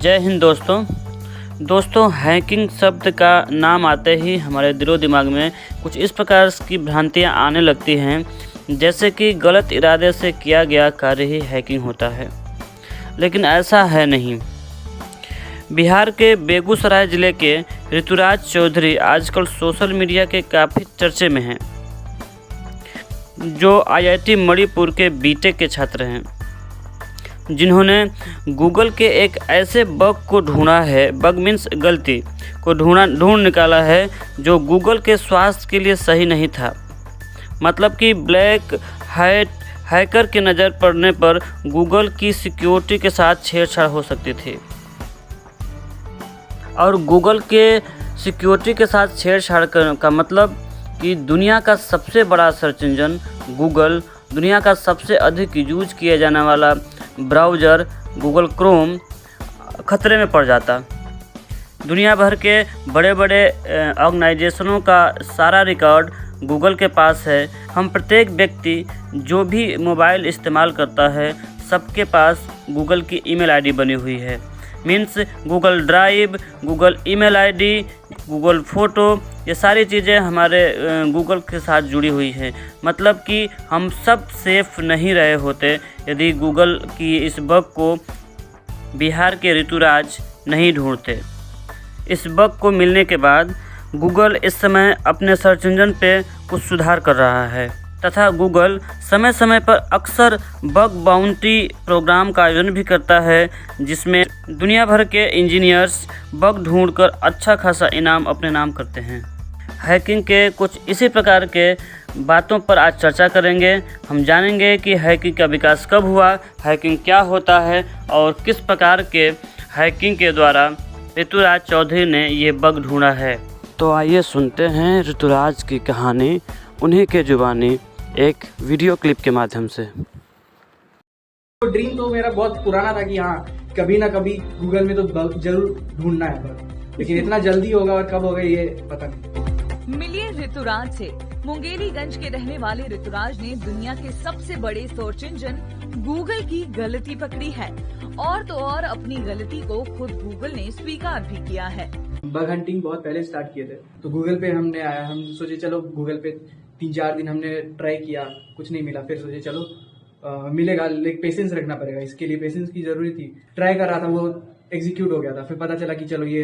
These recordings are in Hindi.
जय हिंद दोस्तों हैकिंग शब्द का नाम आते ही हमारे दिलो दिमाग में कुछ इस प्रकार की भ्रांतियां आने लगती हैं जैसे कि गलत इरादे से किया गया कार्य ही हैकिंग होता है, लेकिन ऐसा है नहीं। बिहार के बेगूसराय ज़िले के ऋतुराज चौधरी आजकल सोशल मीडिया के काफ़ी चर्चे में हैं, जो IIT मणिपुर के बीटेक के छात्र हैं, जिन्होंने गूगल के एक ऐसे बग को ढूंढा है, बग मीन्स गलती को ढूंढ निकाला है जो गूगल के स्वास्थ्य के लिए सही नहीं था। मतलब कि ब्लैक हैट हैकर की नज़र पड़ने पर गूगल की सिक्योरिटी के साथ छेड़छाड़ हो सकती थी, और गूगल के सिक्योरिटी के साथ छेड़छाड़ का मतलब कि दुनिया का सबसे बड़ा सर्च इंजन गूगल, दुनिया का सबसे अधिक यूज किया जाने वाला ब्राउज़र गूगल क्रोम खतरे में पड़ जाता। दुनिया भर के बड़े बड़े ऑर्गेनाइजेशनों का सारा रिकॉर्ड गूगल के पास है। हम प्रत्येक व्यक्ति जो भी मोबाइल इस्तेमाल करता है, सबके पास गूगल की ईमेल आईडी बनी हुई है। Means Google drive, Google email ID, Google photo, ये सारी चीज़ें हमारे गूगल के साथ जुड़ी हुई हैं। मतलब कि हम सब सेफ नहीं रहे होते यदि गूगल की इस बग को बिहार के ऋतुराज नहीं ढूंढते। इस बग को मिलने के बाद गूगल इस समय अपने सर्च इंजन पे कुछ सुधार कर रहा है तथा गूगल समय समय पर अक्सर बग बाउंटी प्रोग्राम का आयोजन भी करता है, जिसमें दुनिया भर के इंजीनियर्स बग ढूंढकर अच्छा खासा इनाम अपने नाम करते हैं। हैकिंग के कुछ इसी प्रकार के बातों पर आज चर्चा करेंगे। हम जानेंगे कि हैकिंग का विकास कब हुआ, हैकिंग क्या होता है और किस प्रकार के हैकिंग के द्वारा ऋतुराज चौधरी ने ये बग ढूंढा है। तो आइए सुनते हैं ऋतुराज की कहानी उन्हीं के जुबानी एक वीडियो क्लिप के माध्यम से। ड्रीम तो मेरा बहुत पुराना था कि हाँ कभी ना कभी गूगल में तो बग जरूर ढूंढना है बग, लेकिन इतना जल्दी होगा और कब होगा ये पता नहीं। मिलिए ऋतुराज से। मुंगेलीगंज के रहने वाले ऋतुराज ने दुनिया के सबसे बड़े सर्च इंजन गूगल की गलती पकड़ी है, और तो और अपनी गलती को खुद गूगल ने स्वीकार भी किया है। बग हंटिंग बहुत पहले स्टार्ट किए थे, तो गूगल पे हमने आया, हम सोचे चलो गूगल पे 3-4 दिन हमने ट्राई किया, कुछ नहीं मिला। फिर सोचे चलो मिलेगा, लेकिन पेशेंस रखना पड़ेगा, इसके लिए पेशेंस की जरूरी थी। ट्राई कर रहा था, वो एग्जीक्यूट हो गया था। फिर पता चला कि चलो ये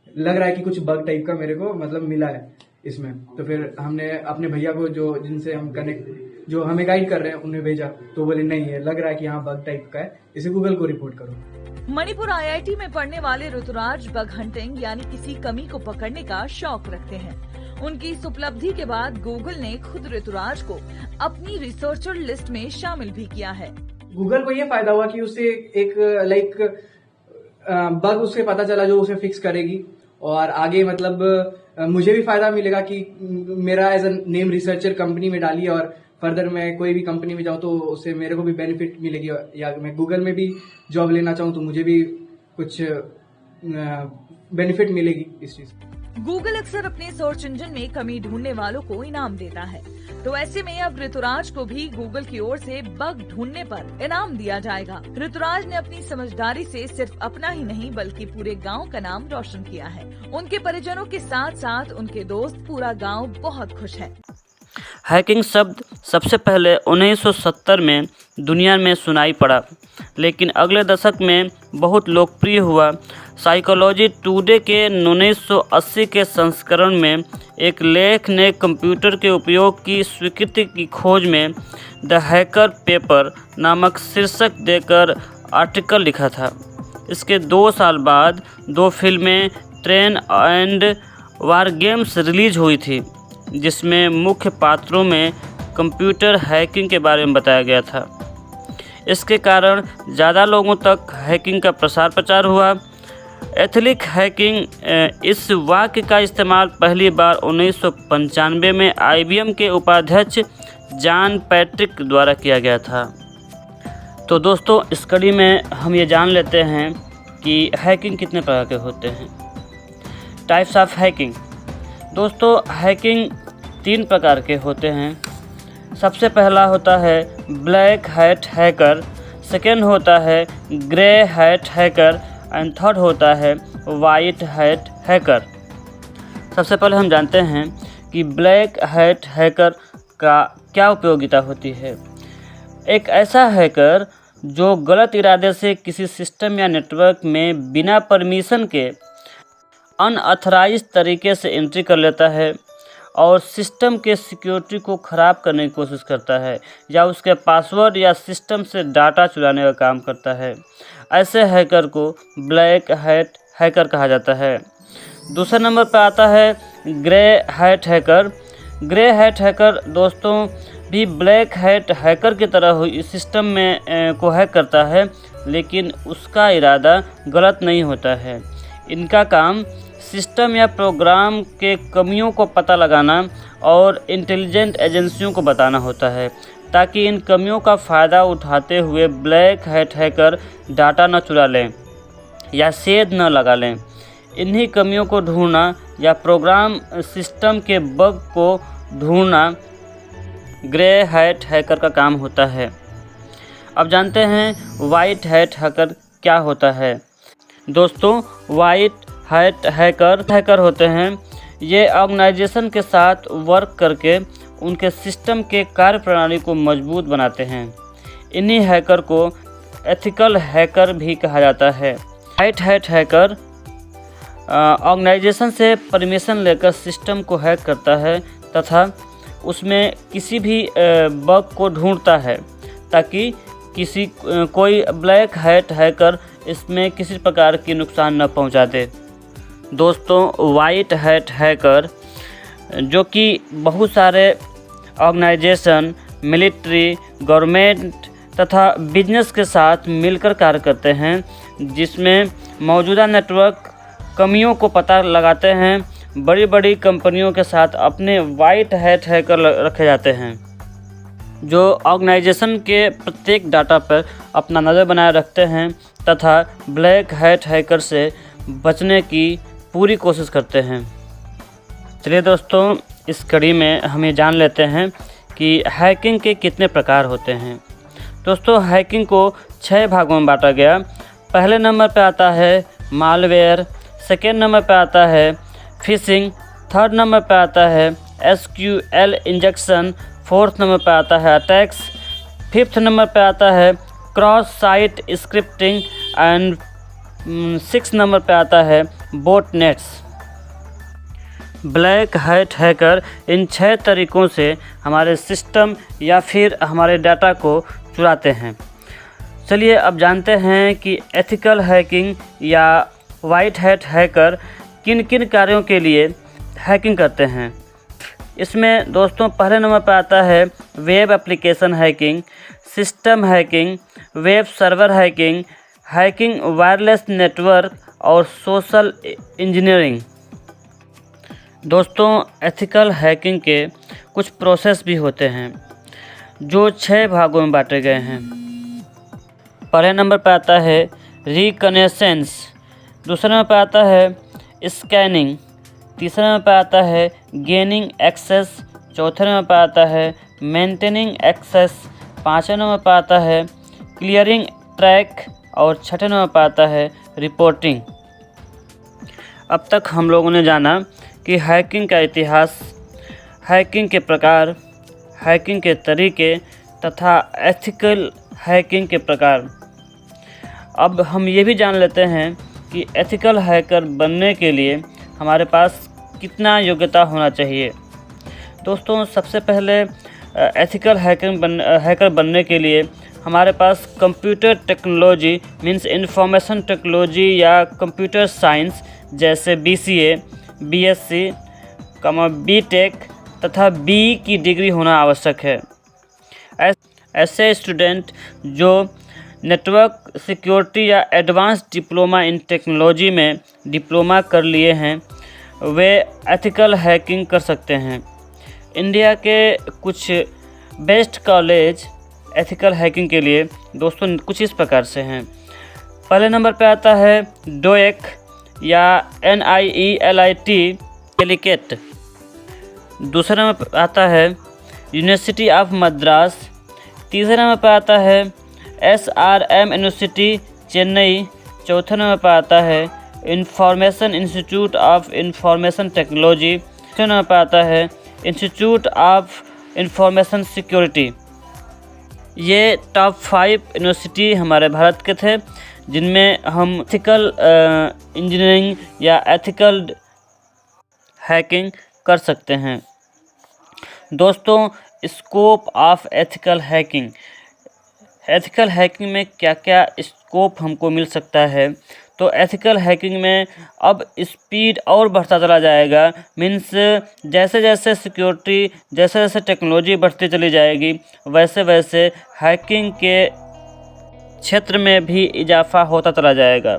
लग रहा है कि कुछ बग टाइप का मेरे को मतलब मिला है इसमें। तो फिर हमने अपने भैया को जिनसे हम कनेक्ट, जो हमें गाइड कर रहे हैं, उन्हें भेजा, तो बोले नहीं है लग रहा है कि हाँ बग टाइप का है, इसे गूगल को रिपोर्ट करो। मणिपुर IIT में पढ़ने वाले ऋतुराज बग हंटिंग यानी किसी कमी को पकड़ने का शौक रखते हैं। उनकी इस उपलब्धि के बाद गूगल ने खुद ऋतुराज को अपनी रिसर्चर लिस्ट में शामिल भी किया है। गूगल को ये फायदा हुआ कि उससे एक बग उससे पता चला जो उसे फिक्स करेगी, और आगे मतलब मुझे भी फायदा मिलेगा कि मेरा as a name researcher company में डालिए, और फर्दर मैं कोई भी कंपनी में जाऊँ तो उससे मेरे को भी बेनिफिट मिलेगी, या मैं गूगल में भी जॉब लेना चाहूँ तो मुझे भी कुछ बेनिफिट मिलेगी इस चीज। गूगल अक्सर अपने सर्च इंजन में कमी ढूंढने वालों को इनाम देता है, तो ऐसे में अब ऋतुराज को भी गूगल की ओर से बग ढूंढने पर इनाम दिया जाएगा। ऋतुराज ने अपनी समझदारी से सिर्फ अपना ही नहीं बल्कि पूरे गांव का नाम रोशन किया है। उनके परिजनों के साथ साथ उनके दोस्त, पूरा गांव बहुत खुश है। हैकिंग शब्द सबसे पहले 1970 में दुनिया में सुनाई पड़ा, लेकिन अगले दशक में बहुत लोकप्रिय हुआ। साइकोलॉजी टुडे के 1980 के संस्करण में एक लेख ने कंप्यूटर के उपयोग की स्वीकृति की खोज में द हैकर पेपर नामक शीर्षक देकर आर्टिकल लिखा था। इसके 2 साल बाद 2 फिल्में train and war games release हुई थी, जिसमें मुख्य पात्रों में कंप्यूटर हैकिंग के बारे में बताया गया था। इसके कारण ज़्यादा लोगों तक हैकिंग का प्रसार प्रचार हुआ। एथिकल हैकिंग इस वाक्य का इस्तेमाल पहली बार 1995 में IBM के उपाध्यक्ष जॉन पैट्रिक द्वारा किया गया था। तो दोस्तों, इस कड़ी में हम ये जान लेते हैं कि हैकिंग कितने प्रकार के होते हैं। Types of hacking. दोस्तों, हैकिंग 3 प्रकार के होते हैं। सबसे पहला होता है ब्लैक हैट हैकर, सेकेंड होता है grey hat hacker and third होता है वाइट हैट हैकर। सबसे पहले हम जानते हैं कि ब्लैक हैट हैकर का क्या उपयोगिता होती है। एक ऐसा हैकर जो गलत इरादे से किसी सिस्टम या नेटवर्क में बिना परमिशन के अनऑथराइज्ड तरीके से एंट्री कर लेता है और सिस्टम के सिक्योरिटी को ख़राब करने की कोशिश करता है या उसके पासवर्ड या सिस्टम से डाटा चुराने का काम करता है। ऐसे हैकर को ब्लैक हैट हैकर कहा जाता है। दूसरे नंबर पर आता है grey hat hacker. Grey hat hacker दोस्तों भी ब्लैक हैट हैकर की तरह इस सिस्टम में को हैक करता है, लेकिन उसका इरादा गलत नहीं होता है। इनका काम सिस्टम या प्रोग्राम के कमियों को पता लगाना और इंटेलिजेंट एजेंसियों को बताना होता है, ताकि इन कमियों का फ़ायदा उठाते हुए ब्लैक हैट हैकर डाटा न चुरा लें या सेध न लगा लें। इन्हीं कमियों को ढूंढना या प्रोग्राम सिस्टम के बग को ढूंढना ग्रे हैट हैकर का काम होता है। अब जानते हैं वाइट हैट हैकर क्या होता है। दोस्तों, वाइट हैट हैकर होते हैं, ये ऑर्गेनाइजेशन के साथ वर्क करके उनके सिस्टम के कार्यप्रणाली को मजबूत बनाते हैं। इन्हीं हैकर को एथिकल हैकर भी कहा जाता है। वाइट हैट हैकर ऑर्गेनाइजेशन से परमिशन लेकर सिस्टम को हैक करता है तथा उसमें किसी भी बग को ढूंढता है, ताकि कोई ब्लैक हैट हैकर इसमें किसी प्रकार की नुकसान न पहुंचा दे। दोस्तों, वाइट हैट हैकर जो कि बहुत सारे ऑर्गेनाइजेशन, मिलिट्री, गवर्नमेंट तथा बिजनेस के साथ मिलकर कार्य करते हैं, जिसमें मौजूदा नेटवर्क कमियों को पता लगाते हैं। बड़ी बड़ी कंपनियों के साथ अपने वाइट हैट हैकर रखे जाते हैं, जो ऑर्गेनाइजेशन के प्रत्येक डाटा पर अपना नज़र बनाए रखते हैं तथा ब्लैक हैट हैकर से बचने की पूरी कोशिश करते हैं। चलिए दोस्तों, इस कड़ी में हम ये जान लेते हैं कि हैकिंग के कितने प्रकार होते हैं। दोस्तों, हैकिंग को 6 भागों में बांटा गया। पहले नंबर पर आता है मालवेयर, सेकेंड नंबर पर आता है फिशिंग, थर्ड नंबर पर आता है SQL इंजेक्शन, फोर्थ नंबर पर आता है अटैक्स, फिफ्थ नंबर पर आता है cross site scripting and 6 number पर आता है बॉटनेट्स। ब्लैक हैट हैकर इन 6 तरीक़ों से हमारे सिस्टम या फिर हमारे डाटा को चुराते हैं। चलिए अब जानते हैं कि एथिकल हैकिंग या वाइट हैट हैकर किन किन कार्यों के लिए हैकिंग करते हैं। इसमें दोस्तों पहले नंबर पर आता है web application hacking, system hacking, web server hacking, hacking wireless network और सोशल इंजीनियरिंग। दोस्तों, एथिकल हैकिंग के कुछ प्रोसेस भी होते हैं जो 6 भागों में बांटे गए हैं। पहले नंबर पर आता है रिकनेसेंस, दूसरे नंबर पर आता है स्कैनिंग, तीसरे नंबर पर आता है गेनिंग एक्सेस, चौथे नंबर पर आता है मेंटेनिंग एक्सेस, पाँचवें नंबर पर आता है क्लियरिंग ट्रैक और छठे नंबर पर आता है रिपोर्टिंग। अब तक हम लोगों ने जाना कि हैकिंग का इतिहास, हैकिंग के प्रकार, हैकिंग के तरीके तथा एथिकल हैकिंग के प्रकार। अब हम ये भी जान लेते हैं कि एथिकल हैकर बनने के लिए हमारे पास कितना योग्यता होना चाहिए। दोस्तों, सबसे पहले एथिकल हैकर बनने के लिए हमारे पास computer technology means information technology या कंप्यूटर साइंस जैसे BCA, BSc, BTech तथा BE की डिग्री होना आवश्यक है। ऐसे स्टूडेंट जो नेटवर्क सिक्योरिटी या एडवांस डिप्लोमा इन टेक्नोलॉजी में डिप्लोमा कर लिए हैं, वे एथिकल हैकिंग कर सकते हैं। इंडिया के कुछ बेस्ट कॉलेज एथिकल हैकिंग के लिए दोस्तों कुछ इस प्रकार से हैं। पहले नंबर पे आता है DOEC या NIELIT कैलिकट। दूसरे नंबर पर आता है यूनिवर्सिटी ऑफ मद्रास। तीसरे नंबर पर आता है SRM यूनिवर्सिटी चेन्नई। चौथे नंबर पर आता है information institute of information technology. छठे नंबर पर आता है इंस्टीट्यूट ऑफ इंफॉर्मेशन सिक्योरिटी। ये टॉप 5 यूनिवर्सिटी हमारे भारत के थे जिनमें हम एथिकल इंजीनियरिंग या एथिकल हैकिंग कर सकते हैं। दोस्तों, स्कोप ऑफ एथिकल हैकिंग में क्या क्या स्कोप हमको मिल सकता है, तो एथिकल हैकिंग में अब स्पीड और बढ़ता चला जाएगा। मीन्स जैसे जैसे सिक्योरिटी, जैसे जैसे टेक्नोलॉजी बढ़ती चली जाएगी, वैसे वैसे हैकिंग के क्षेत्र में भी इजाफा होता चला जाएगा।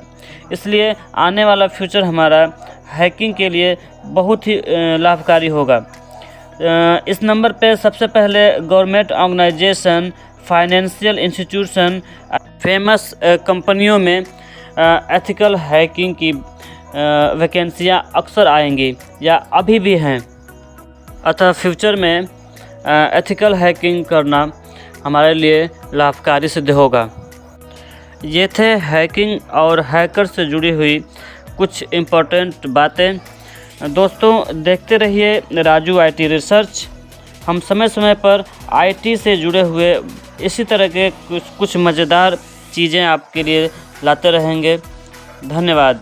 इसलिए आने वाला फ्यूचर हमारा हैकिंग के लिए बहुत ही लाभकारी होगा। इस नंबर पे सबसे पहले government organization, financial institution, famous कंपनियों में एथिकल हैकिंग की वैकेंसियाँ अक्सर आएंगी या अभी भी हैं। अतः फ्यूचर में एथिकल हैकिंग करना हमारे लिए लाभकारी सिद्ध होगा। ये थे हैकिंग और हैकर से जुड़ी हुई कुछ इम्पोर्टेंट बातें। दोस्तों, देखते रहिए राजू IT रिसर्च। हम समय समय पर IT से जुड़े हुए इसी तरह के कुछ मज़ेदार चीज़ें आपके लिए लाते रहेंगे। धन्यवाद।